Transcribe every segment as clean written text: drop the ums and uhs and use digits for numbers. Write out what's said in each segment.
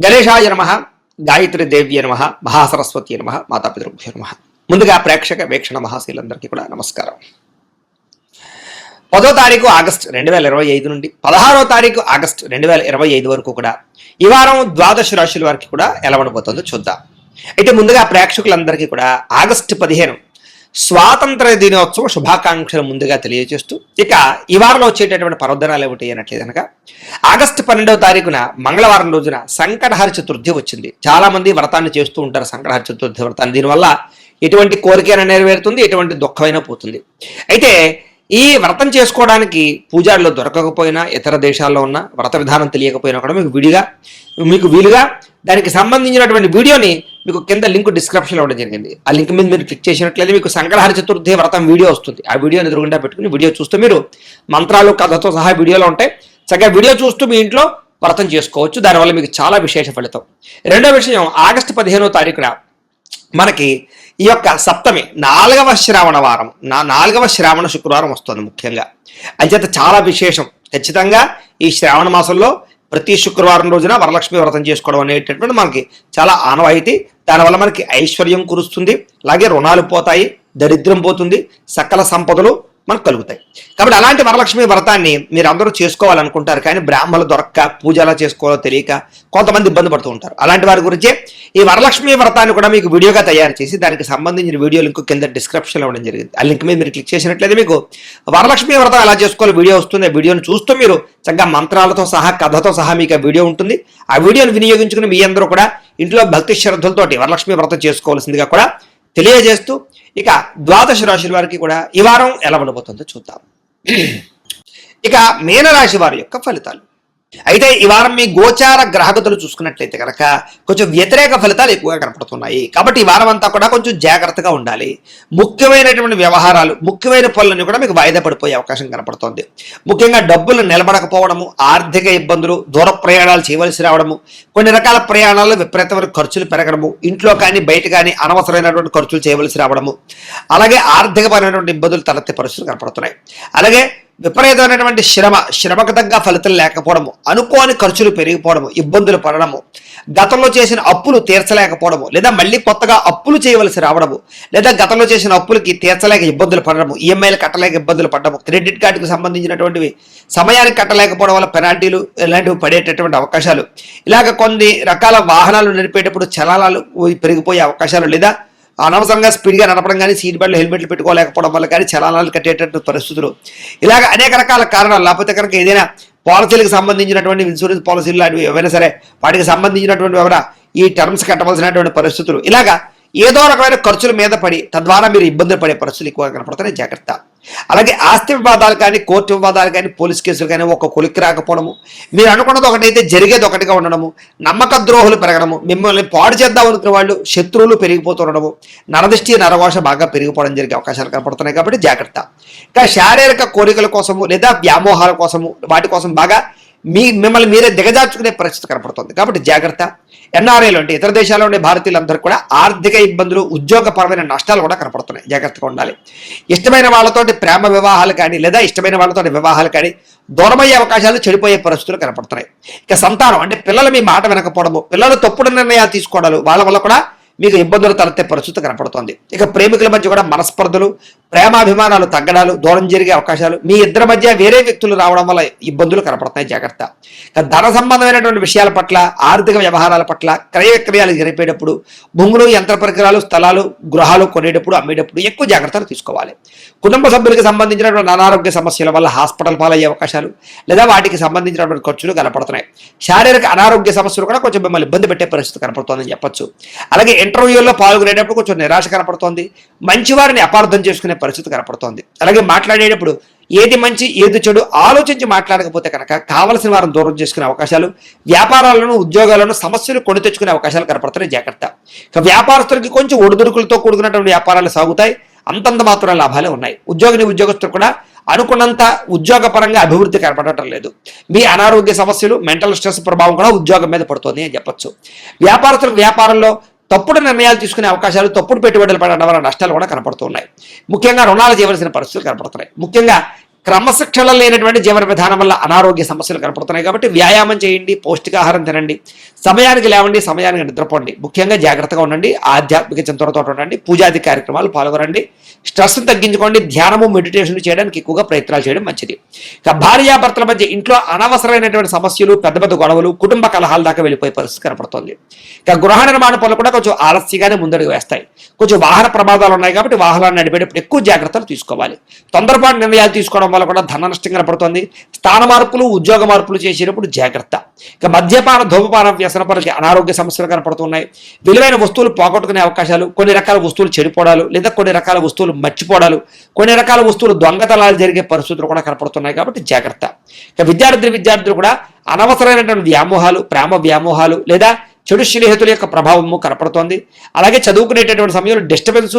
గణేశాయ నమః, గాయత్రి దేవ్య నమః, మహాసరస్వతి నమః, మాతాపితృభ్యో నమః. ముందుగా ప్రేక్షక వీక్షణ మహాశీలందరికీ కూడా నమస్కారం. 10వ తారీఖు ఆగస్టు 2025 నుండి 16వ తారీఖు ఆగస్టు 2025 వరకు కూడా ఈ వారం ద్వాదశ రాశుల వారికి కూడా ఎలా ఉండబోతుందో చూద్దాం. అయితే ముందుగా ప్రేక్షకులందరికీ కూడా ఆగస్టు 15 స్వాతంత్ర దినోత్సవ శుభాకాంక్షలు ముందుగా తెలియజేస్తూ, ఇక ఈ వారంలో వచ్చేటటువంటి పర్వదినాలు ఏమిటి అనట్లేదనగా ఆగస్టు 12వ తారీఖున మంగళవారం రోజున సంకటహర చతుర్థి వచ్చింది. చాలా మంది వ్రతాన్ని చేస్తూ ఉంటారు, సంకటహర చతుర్థి వ్రతాన్ని. దీనివల్ల ఎటువంటి కోరికైనా నెరవేరుతుంది, ఎటువంటి దుఃఖమైనా పోతుంది. అయితే ఈ వ్రతం చేసుకోవడానికి పూజారులు దొరకకపోయినా, ఇతర దేశాల్లో ఉన్న వ్రత విధానం తెలియకపోయినా కూడా మీకు వీలుగా దానికి సంబంధించినటువంటి వీడియోని మీకు కింద లింక్ డిస్క్రిప్షన్లో ఇవ్వడం జరిగింది. ఆ లింక్ మీద మీరు క్లిక్ చేసినట్లయితే మీకు సంకటహర చతుర్థి వ్రతం వీడియో వస్తుంది. ఆ వీడియోని ఎదురుగుండా పెట్టుకుని వీడియో చూస్తూ మీరు మంత్రాలు కథతో సహా వీడియోలో ఉంటాయి, చక్కగా వీడియో చూస్తూ మీ ఇంట్లో వ్రతం చేసుకోవచ్చు. దానివల్ల మీకు చాలా విశేష ఫలితం. రెండో విషయం, ఆగస్టు 15వ తారీఖున మనకి ఈ యొక్క సప్తమి 4వ శ్రావణ వారం, 4వ శ్రావణ శుక్రవారం వస్తుంది. ముఖ్యంగా అంచేత చాలా విశేషం. ఖచ్చితంగా ఈ శ్రావణ మాసంలో ప్రతి శుక్రవారం రోజున వరలక్ష్మి వ్రతం చేసుకోవడం అనేటటువంటి మనకి చాలా ఆనవాయితీ. దానివల్ల మనకి ఐశ్వర్యం కురుస్తుంది, అలాగే రుణాలు పోతాయి, దరిద్రం పోతుంది, సకల సంపదలు మనకు కలుగుతాయి. కాబట్టి అలాంటి వరలక్ష్మి వ్రతాన్ని మీరు అందరూ చేసుకోవాలనుకుంటారు, కానీ బ్రాహ్మణులు దొరక్క పూజ ఎలా చేసుకోవాలో తెలియక కొంతమంది ఇబ్బంది పడుతూ ఉంటారు. అలాంటి వారి గురించే ఈ వరలక్ష్మి వ్రతాన్ని కూడా మీకు వీడియోగా తయారు చేసి దానికి సంబంధించిన వీడియో లింక్ కింద డిస్క్రిప్షన్లో ఇవ్వడం జరిగింది. ఆ లింక్ మీద మీరు క్లిక్ చేసినట్లయితే మీకు వరలక్ష్మి వ్రతం ఎలా చేసుకోవాలో వీడియో వస్తుంది. ఆ వీడియోని చూస్తూ మీరు చక్కగా మంత్రాలతో సహా కథతో సహా మీకు ఆ వీడియో ఉంటుంది. ఆ వీడియోని వినియోగించుకుని మీ అందరూ కూడా ఇంట్లో భక్తి శ్రద్ధలతోటి వరలక్ష్మి వ్రతం చేసుకోవాల్సిందిగా కూడా తెలియజేస్తూ, ఇక ద్వాదశ రాశుల వారికి కూడా ఈ వారం ఎలా ఉండబోతుందో చూద్దాం. ఇక మీనరాశి వారి యొక్క ఫలితాలు. అయితే ఈ వారం మీ గోచార గ్రహగతులు చూసుకున్నట్లయితే కనుక కొంచెం వ్యతిరేక ఫలితాలు ఎక్కువగా కనపడుతున్నాయి. కాబట్టి ఈ వారం అంతా కూడా కొంచెం జాగ్రత్తగా ఉండాలి. ముఖ్యమైనటువంటి వ్యవహారాలు, ముఖ్యమైన పనులన్నీ కూడా మీకు వాయిదా పడిపోయే అవకాశం కనపడుతోంది. ముఖ్యంగా డబ్బులు నిలబడకపోవడము, ఆర్థిక ఇబ్బందులు, దూర ప్రయాణాలు చేయవలసి రావడము, కొన్ని రకాల ప్రయాణాలు విపరీతమైన ఖర్చులు పెరగడము, ఇంట్లో కానీ బయట కానీ అనవసరమైనటువంటి ఖర్చులు చేయవలసి రావడము, అలాగే ఆర్థికపరమైనటువంటి ఇబ్బందులు తలెత్తే పరిస్థితులు కనపడుతున్నాయి. అలాగే విపరీతమైనటువంటి శ్రమకు తగ్గ ఫలితం లేకపోవడము, అనుకోని ఖర్చులు పెరిగిపోవడము, ఇబ్బందులు పడడము, గతంలో చేసిన అప్పులు తీర్చలేకపోవడము, లేదా మళ్ళీ కొత్తగా అప్పులు చేయవలసి రావడము, లేదా గతంలో చేసిన అప్పులకి తీర్చలేక ఇబ్బందులు పడడము, ఈఎంఐలు కట్టలేక ఇబ్బందులు పడడము, క్రెడిట్ కార్డుకు సంబంధించినటువంటివి సమయానికి కట్టలేకపోవడం వల్ల పెనాల్టీలు ఇలాంటివి పడేటటువంటి అవకాశాలు, ఇలాగ కొన్ని రకాల వాహనాలు నడిపేటప్పుడు చలానాలు పెరిగిపోయే అవకాశాలు, లేదా అనవసరంగా స్పీడ్గా నడపడం కానీ, సీట్ బెల్ట్ హెల్మెట్లు పెట్టుకోలేకపోవడం వల్ల కానీ చలానాలు కట్టేటటువంటి పరిస్థితులు, ఇలాగ అనేక రకాల కారణాలు. లేకపోతే కనుక ఏదైనా పాలసీలకు సంబంధించినటువంటి ఇన్సూరెన్స్ పాలసీలు లాంటివి ఏవైనా సరే వాటికి సంబంధించినటువంటి ఎవరైనా ఈ టర్మ్స్ కట్టవలసినటువంటి పరిస్థితులు, ఇలాగా ఏదో రకమైన ఖర్చుల మీద పడి తద్వారా మీరు ఇబ్బందులు పడే పరిస్థితులు ఎక్కువగా కనపడుతున్నాయి. జాగ్రత్త. అలాగే ఆస్తి వివాదాలు కానీ, కోర్టు వివాదాలు కానీ, పోలీస్ కేసులు కానీ ఒక కొలిక్కి రాకపోవడము, మీరు అనుకున్నది ఒకటైతే జరిగేది ఒకటిగా ఉండడము, నమ్మక ద్రోహులు పెరగడము, మిమ్మల్ని పాడు చేద్దాం అనుకున్న వాళ్ళు శత్రువులు పెరిగిపోతుండడము, నరదృష్టి నరఘోష బాగా పెరిగిపోవడం జరిగే అవకాశాలు కనపడుతున్నాయి. కాబట్టి జాగ్రత్త. ఇంకా శారీరక కోరికల కోసము లేదా వ్యామోహాల కోసము వాటి కోసం బాగా మిమ్మల్ని మీరే దిగజార్చుకునే పరిస్థితి కనపడుతుంది. కాబట్టి జాగ్రత్త. ఎన్ఆర్ఐలు అంటే ఇతర దేశాల్లో ఉండే భారతీయులందరూ కూడా ఆర్థిక ఇబ్బందులు, ఉద్యోగపరమైన నష్టాలు కూడా కనపడుతున్నాయి. జాగ్రత్తగా ఉండాలి. ఇష్టమైన వాళ్ళతోటి ప్రేమ వివాహాలు కానీ, లేదా ఇష్టమైన వాళ్ళతోటి వివాహాలు కానీ దూరమయ్యే అవకాశాలు, చెడిపోయే పరిస్థితులు కనపడుతున్నాయి. ఇక సంతానం అంటే పిల్లలు మీ మాట వినకపోవడము, పిల్లలు తప్పుడు నిర్ణయాలు తీసుకోవడాలు, వాళ్ళ వల్ల కూడా మీకు ఇబ్బందులు తలెత్తే పరిస్థితి కనపడుతోంది. ఇక ప్రేమికుల మధ్య కూడా మనస్పర్ధలు, ప్రేమాభిమానాలు తగ్గడాలు, దూరం జరిగే అవకాశాలు, మీ ఇద్దరి మధ్య వేరే వ్యక్తులు రావడం వల్ల ఇబ్బందులు కనపడుతున్నాయి. జాగ్రత్త. ధన సంబంధమైనటువంటి విషయాల పట్ల, ఆర్థిక వ్యవహారాల పట్ల, క్రయ విక్రయాలు జరిపేటప్పుడు, భూములు, యంత్ర పరికరాలు, స్థలాలు, గృహాలు కొనేటప్పుడు, అమ్మేటప్పుడు ఎక్కువ జాగ్రత్తలు తీసుకోవాలి. కుటుంబ సభ్యులకు సంబంధించినటువంటి అనారోగ్య సమస్యల వల్ల హాస్పిటల్ పాలయ్యే అవకాశాలు, లేదా వాటికి సంబంధించినటువంటి ఖర్చులు కనపడుతున్నాయి. శారీరక అనారోగ్య సమస్యలు కూడా కొంచెం మిమ్మల్ని ఇబ్బంది పెట్టే పరిస్థితి కనపడుతోందని చెప్పొచ్చు. అలాగే ఇంటర్వ్యూల్లో పాల్గొనేటప్పుడు కొంచెం నిరాశ కనపడుతోంది. మంచివారిని అపార్థం చేసుకునే పరిస్థితి కనపడుతోంది. అలాగే మాట్లాడేటప్పుడు ఏది మంచి ఏది చెడు ఆలోచించి మాట్లాడకపోతే కనుక కావలసిన వారిని దూరం చేసుకునే అవకాశాలు, వ్యాపారాలను, ఉద్యోగాలను సమస్యలు కొని తెచ్చుకునే అవకాశాలు కనపడుతున్నాయి. జాగ్రత్త. ఇక వ్యాపారస్తులకి కొంచెం ఒడిదుడుకులతో కూడుకున్నటువంటి వ్యాపారాలు సాగుతాయి. అంతంత మాత్రం లాభాలే ఉన్నాయి. ఉద్యోగస్తులు కూడా అనుకున్నంత ఉద్యోగపరంగా అభివృద్ధి కనపడటం లేదు. మీ అనారోగ్య సమస్యలు, మెంటల్ స్ట్రెస్ ప్రభావం కూడా ఉద్యోగం మీద పడుతుంది అని చెప్పొచ్చు. వ్యాపారస్తులకు వ్యాపారంలో తప్పుడు నిర్ణయాలు తీసుకునే అవకాశాలు, తప్పుడు పెట్టుబడులు పడడం వల్ల నష్టాలు కూడా కనపడుతున్నాయి. ముఖ్యంగా రుణాలు చేయవలసిన పరిస్థితులు కనపడుతున్నాయి. ముఖ్యంగా క్రమశిక్షణ లేనటువంటి జీవన విధానం వల్ల అనారోగ్య సమస్యలు కనపడుతున్నాయి కాబట్టి వ్యాయామం చేయండి, పౌష్టికాహారం తినండి, సమయానికి లేవండి, సమయానికి నిద్రపోండి, ముఖ్యంగా జాగ్రత్తగా ఉండండి, ఆధ్యాత్మిక చింతనతో ఉండండి, పూజాది కార్యక్రమాలు పాల్గొనండి, స్ట్రెస్ తగ్గించుకోండి, ధ్యానము మెడిటేషన్ చేయడానికి ఎక్కువగా ప్రయత్నాలు చేయడం మంచిది. ఇక భార్యాభర్తల మధ్య ఇంట్లో అనవసరమైనటువంటి సమస్యలు, పెద్ద పెద్ద గొడవలు, కుటుంబ కలహాల దాకా వెళ్ళిపోయే పరిస్థితి కనపడుతుంది. ఇక గృహ నిర్మాణ పనులు కూడా కొంచెం ఆలస్యంగానే ముందడుగు వేస్తాయి. కొంచెం వాహన ప్రమాదాలు ఉన్నాయి కాబట్టి వాహనాన్ని నడిపేటప్పుడు ఎక్కువ జాగ్రత్తలు తీసుకోవాలి. తొందరపాటు నిర్ణయాలు తీసుకోవడం వల్ల కూడా ధన నష్టం కనపడుతుంది. స్థాన మార్పులు, ఉద్యోగ మార్పులు చేసేటప్పుడు జాగ్రత్త. ఇక మద్యపాన, ధూమపాన, వ్యసనపరులకి అనారోగ్య సమస్యలు కనపడుతున్నాయి. విలువైన వస్తువులు పోగొట్టుకునే అవకాశాలు, కొన్ని రకాల వస్తువులు చెడిపోవడాలు, లేదా కొన్ని రకాల వస్తువులు మర్చిపోవడాలు, కొన్ని రకాల వస్తువులు దొంగతనాలు జరిగే పరిస్థితులు కూడా కనపడుతున్నాయి కాబట్టి జాగ్రత్త. ఇక విద్యార్థులు కూడా అనవసరమైనటువంటి వ్యామోహాలు, ప్రేమ వ్యామోహాలు లేదా చెడు స్నేహితుల యొక్క ప్రభావము కనపడుతోంది. అలాగే చదువుకునేటటువంటి సమయంలో డిస్టర్బెన్స్,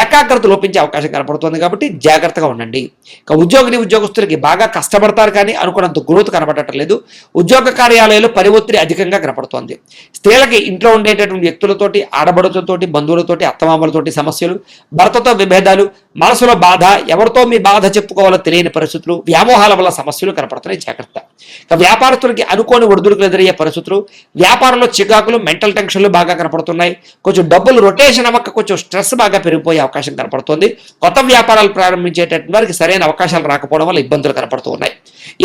ఏకాగ్రత లోపించే అవకాశం కనపడుతుంది కాబట్టి జాగ్రత్తగా ఉండండి. ఇక ఉద్యోగస్తులకి బాగా కష్టపడతారు కానీ అనుకున్నంత గ్రోత్ కనపడటం లేదు. ఉద్యోగ కార్యాలయాల్లో పని ఒత్తిడి అధికంగా కనపడుతోంది. స్త్రీలకి ఇంట్లో ఉండేటటువంటి వ్యక్తులతోటి, ఆడబడులతోటి, బంధువులతోటి, అత్తమామలతోటి సమస్యలు, భర్తతో విభేదాలు, మనసులో బాధ, ఎవరితో మీ బాధ చెప్పుకోవాలో తెలియని పరిస్థితులు, వ్యామోహాల వల్ల సమస్యలు కనపడుతున్నాయి, జాగ్రత్త. ఇక వ్యాపారస్తులకి అనుకోని ఒడిదుడుకులు ఎదురయ్యే పరిస్థితులు, వ్యాపారంలో చికాకులు, మెంటల్ టెన్షన్లు బాగా కనపడుతున్నాయి. కొంచెం డబ్బులు రొటేషన్ అవ్వక కొంచెం స్ట్రెస్ బాగా పెరిగిపోయే అవకాశం కనపడుతుంది. కొత్త వ్యాపారాలు ప్రారంభించేటటువంటి వారికి సరైన అవకాశాలు రాకపోవడం వల్ల ఇబ్బందులు కనపడుతూ ఉన్నాయి.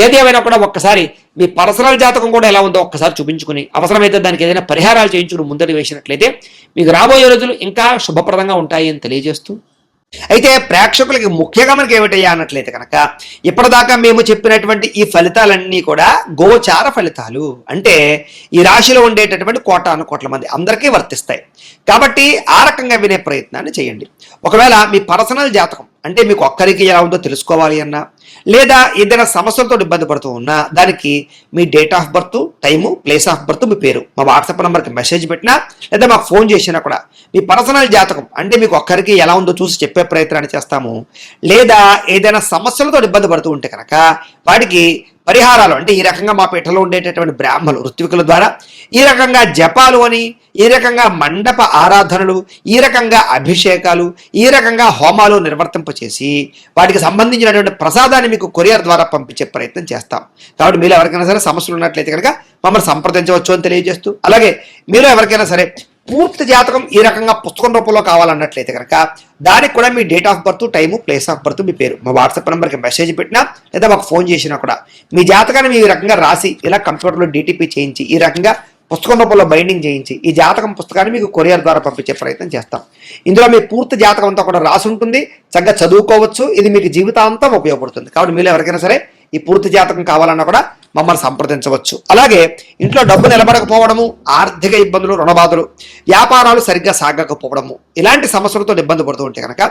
ఏది ఏమైనా కూడా ఒక్కసారి మీ పర్సనల్ జాతకం కూడా ఎలా ఉందో ఒక్కసారి చూపించుకుని, అవసరమైతే దానికి ఏదైనా పరిహారాలు చేయించుకుని ముందడి వేసినట్లయితే మీకు రాబోయే రోజులు ఇంకా శుభప్రదంగా ఉంటాయి అని తెలియజేస్తూ, అయితే ప్రేక్షకులకి ముఖ్యంగా మనకి ఏమిటయ్యా అన్నట్లయితే కనుక ఇప్పటిదాకా మేము చెప్పినటువంటి ఈ ఫలితాలన్నీ కూడా గోచార ఫలితాలు, అంటే ఈ రాశిలో ఉండేటటువంటి కోటాను మంది అందరికీ వర్తిస్తాయి కాబట్టి ఆ రకంగా వినే ప్రయత్నాన్ని చేయండి. ఒకవేళ మీ పర్సనల్ జాతకం అంటే మీకు ఒక్కరికి ఎలా ఉందో తెలుసుకోవాలి అన్నా, లేదా ఏదైనా సమస్యలతో ఇబ్బంది పడుతూ ఉన్నా దానికి మీ date of birth, time, place of birth, మీ పేరు మా వాట్సాప్ నెంబర్కి మెసేజ్ పెట్టినా లేదా మాకు ఫోన్ చేసినా కూడా మీ పర్సనల్ జాతకం అంటే మీకు ఒక్కరికి ఎలా ఉందో చూసి చెప్పే ప్రయత్నాన్ని చేస్తాము. లేదా ఏదైనా సమస్యలతో ఇబ్బంది పడుతూ ఉంటే కనుక వాటికి పరిహారాలు అంటే ఈ రకంగా మా పీఠలో ఉండేటటువంటి బ్రాహ్మణులు, ఋత్వికుల ద్వారా ఈ రకంగా జపాలు అని, ఈ రకంగా మండప ఆరాధనలు, ఈ రకంగా అభిషేకాలు, ఈ రకంగా హోమాలు నిర్వర్తింపచేసి వాటికి సంబంధించినటువంటి ప్రసాదాన్ని మీకు కొరియర్ ద్వారా పంపించే ప్రయత్నం చేస్తాం. కాబట్టి మీరు ఎవరికైనా సరే సమస్యలు ఉన్నట్లయితే కనుక మమ్మల్ని సంప్రదించవచ్చు అని తెలియజేస్తూ, అలాగే మీరు ఎవరికైనా సరే పూర్తి జాతకం ఈ రకంగా పుస్తకం రూపంలో కావాలన్నట్లయితే కనుక దానికి కూడా మీ date of birth, time, place of birth, మీ పేరు మా వాట్సాప్ నెంబర్కి మెసేజ్ పెట్టినా లేదా మాకు ఫోన్ చేసినా కూడా మీ జాతకాన్ని మీ రకంగా రాసి ఇలా కంప్యూటర్లో డిటిపి చేయించి ఈ రకంగా పుస్తకం రూపంలో బైండింగ్ చేయించి ఈ జాతకం పుస్తకాన్ని మీకు కొరియర్ ద్వారా పంపించే ప్రయత్నం చేస్తాం. ఇందులో మీ పూర్తి జాతకం అంతా కూడా రాసి ఉంటుంది, చక్కగా చదువుకోవచ్చు. ఇది మీకు జీవితాంతం ఉపయోగపడుతుంది. కాబట్టి మీరు ఎవరికైనా సరే ఈ పూర్తి జాతకం కావాలన్నా కూడా మమ్మల్ని సంప్రదించవచ్చు. అలాగే ఇంట్లో డబ్బు నిలబడకపోవడము, ఆర్థిక ఇబ్బందులు, రుణబాధలు, వ్యాపారాలు సరిగ్గా సాగకపోవడము, ఇలాంటి సమస్యలతో ఇబ్బంది పడుతూ ఉంటే కనుక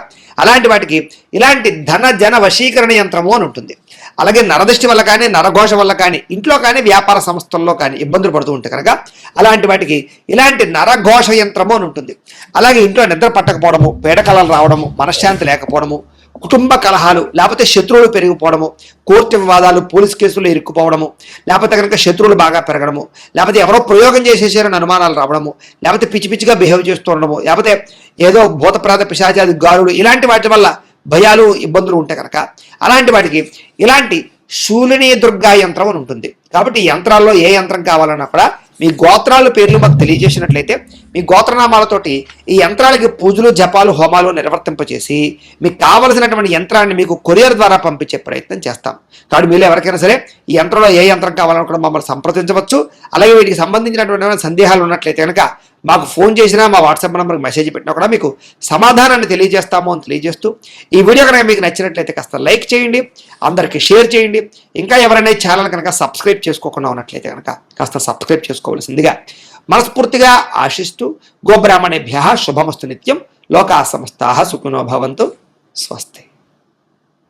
అలాంటి వాటికి ఇలాంటి ధన జన వశీకరణ యంత్రము అని ఉంటుంది. అలాగే నరదృష్టి వల్ల కానీ, నరఘోష వల్ల కానీ, ఇంట్లో కానీ, వ్యాపార సంస్థల్లో కానీ ఇబ్బందులు పడుతూ ఉంటే కనుక అలాంటి వాటికి ఇలాంటి నరఘోష యంత్రము అని ఉంటుంది. అలాగే ఇంట్లో నిద్ర పట్టకపోవడము, పీడకలలు రావడము, మనశ్శాంతి లేకపోవడము, కుటుంబ కలహాలు, లేకపోతే శత్రువులు పెరిగిపోవడము, కోర్టు వివాదాలు, పోలీస్ కేసులు ఇరుక్కుపోవడము, లేకపోతే కనుక శత్రువులు బాగా పెరగడము, లేకపోతే ఎవరో ప్రయోగం చేసేసారని అనుమానాలు రావడము, లేకపోతే పిచ్చి పిచ్చిగా బిహేవ్ చేస్తూ ఉండడము, లేకపోతే ఏదో భూతప్రాత పిశాచాది గారులు, ఇలాంటి వాటి వల్ల భయాలు, ఇబ్బందులు ఉంటే కనుక అలాంటి వాటికి ఇలాంటి శూలిని దుర్గా యంత్రం అని ఉంటుంది. కాబట్టి ఈ యంత్రాల్లో ఏ యంత్రం కావాలన్నా కూడా మీ గోత్రాల పేర్లు మాకు తెలియజేసినట్లయితే మీ గోత్రనామాలతోటి ఈ యంత్రాలకి పూజలు, జపాలు, హోమాలు నిర్వర్తింపచేసి మీకు కావలసినటువంటి యంత్రాన్ని మీకు కొరియర్ ద్వారా పంపించే ప్రయత్నం చేస్తాం. కాబట్టి మీరు ఎవరికైనా సరే ఈ యంత్రంలో ఏ యంత్రం కావాలన్నా కూడా మమ్మల్ని సంప్రదించవచ్చు. అలాగే వీటికి సంబంధించినటువంటి సందేహాలు ఉన్నట్లయితే కనుక మాకు ఫోన్ చేసినా, మా వాట్సాప్ నెంబర్కి మెసేజ్ పెట్టినా కూడా మీకు సమాధానాన్ని తెలియజేస్తాము అని తెలియజేస్తూ, ఈ వీడియో కనుక మీకు నచ్చినట్లయితే కాస్త లైక్ చేయండి, అందరికీ షేర్ చేయండి. ఇంకా ఎవరైనా ఛానల్ కనుక సబ్స్క్రైబ్ చేసుకోకుండా ఉన్నట్లయితే కనుక కాస్త సబ్స్క్రైబ్ చేసుకోవాల్సిందిగా మనస్ఫూర్తిగా ఆశిస్తూ, గోబ్రాహ్మణేభ్యః శుభమస్తు నిత్యం, లోకా సమస్తాః సుఖినో భవంతు, స్వస్తి.